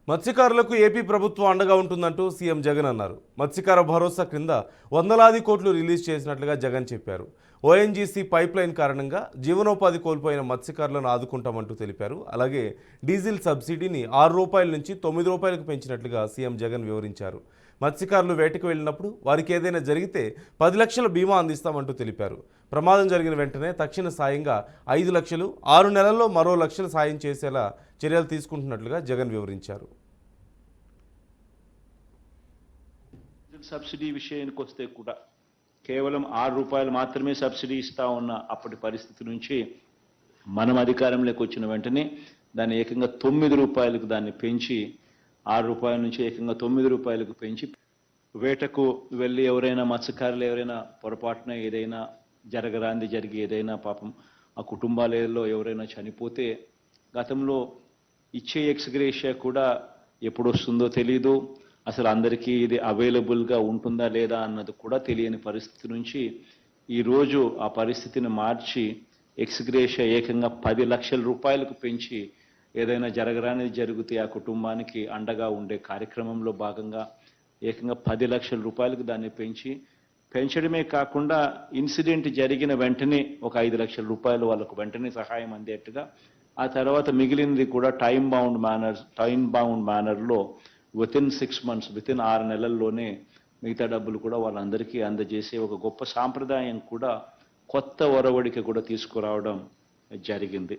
మత్స్యకారులకు ఏపీ ప్రభుత్వం అండగా ఉంటుందంటూ సీఎం జగన్ అన్నారు. మత్స్యకార భరోసా క్రింద వందలాది కోట్లు రిలీజ్ చేసినట్లుగా జగన్ చెప్పారు. ఓఎన్జీసీ పైప్లైన్ కారణంగా జీవనోపాధి కోల్పోయిన మత్స్యకారులను ఆదుకుంటామంటూ తెలిపారు. అలాగే డీజిల్ సబ్సిడీని ₹6 నుంచి ₹9కు పెంచినట్లుగా సీఎం జగన్ వివరించారు. మత్స్యకారులు వేటకు వెళ్ళినప్పుడు వారికి ఏదైనా జరిగితే 10 లక్షల బీమా అందిస్తామంటూ తెలిపారు. ప్రమాదం జరిగిన వెంటనే తక్షణ సాయంగా 5 లక్షలు, 6 నెలల్లో మరో లక్షల సాయం చేసేలా చర్యలు తీసుకుంటున్నట్లుగా జగన్ వివరించారు. సబ్సిడీ విషయానికి వస్తే కూడా కేవలం ₹6 మాత్రమే సబ్సిడీ ఇస్తా ఉన్న అప్పటి పరిస్థితి నుంచి మనం అధికారంలోకి వచ్చిన వెంటనే దాన్ని ఏకంగా ₹9కు దాన్ని పెంచి ₹6 నుంచి ఏకంగా ₹9కు పెంచి వేటకు వెళ్ళి ఎవరైనా మత్స్యకారులు ఎవరైనా పొరపాటున ఏదైనా జరిగి ఏదైనా పాపం ఆ కుటుంబాలలో ఎవరైనా చనిపోతే గతంలో ఇచ్చే ఎక్స్గ్రేషియా కూడా ఎప్పుడు వస్తుందో తెలీదు, అసలు అందరికీ ఇది అవైలబుల్గా ఉంటుందా లేదా అన్నది కూడా తెలియని పరిస్థితి నుంచి ఈరోజు ఆ పరిస్థితిని మార్చి ఎక్స్గ్రేషియా ఏకంగా ₹10 లక్షలకు పెంచి ఏదైనా జరగరానిది జరిగితే ఆ కుటుంబానికి అండగా ఉండే కార్యక్రమంలో భాగంగా ఏకంగా ₹10 లక్షలకు దాన్ని పెంచడమే కాకుండా ఇన్సిడెంట్ జరిగిన వెంటనే ఒక ₹5 లక్షల వాళ్ళకు వెంటనే సహాయం అందేట్టుగా, ఆ తర్వాత మిగిలినది కూడా టైం బౌండ్ మేనర్లో వితిన్ 6 months, వితిన్ 6 నెలల్లోనే మిగతా డబ్బులు కూడా వాళ్ళందరికీ అందజేసే ఒక గొప్ప సాంప్రదాయం కూడా కొత్త ఒరవడికి కూడా తీసుకురావడం జరిగింది.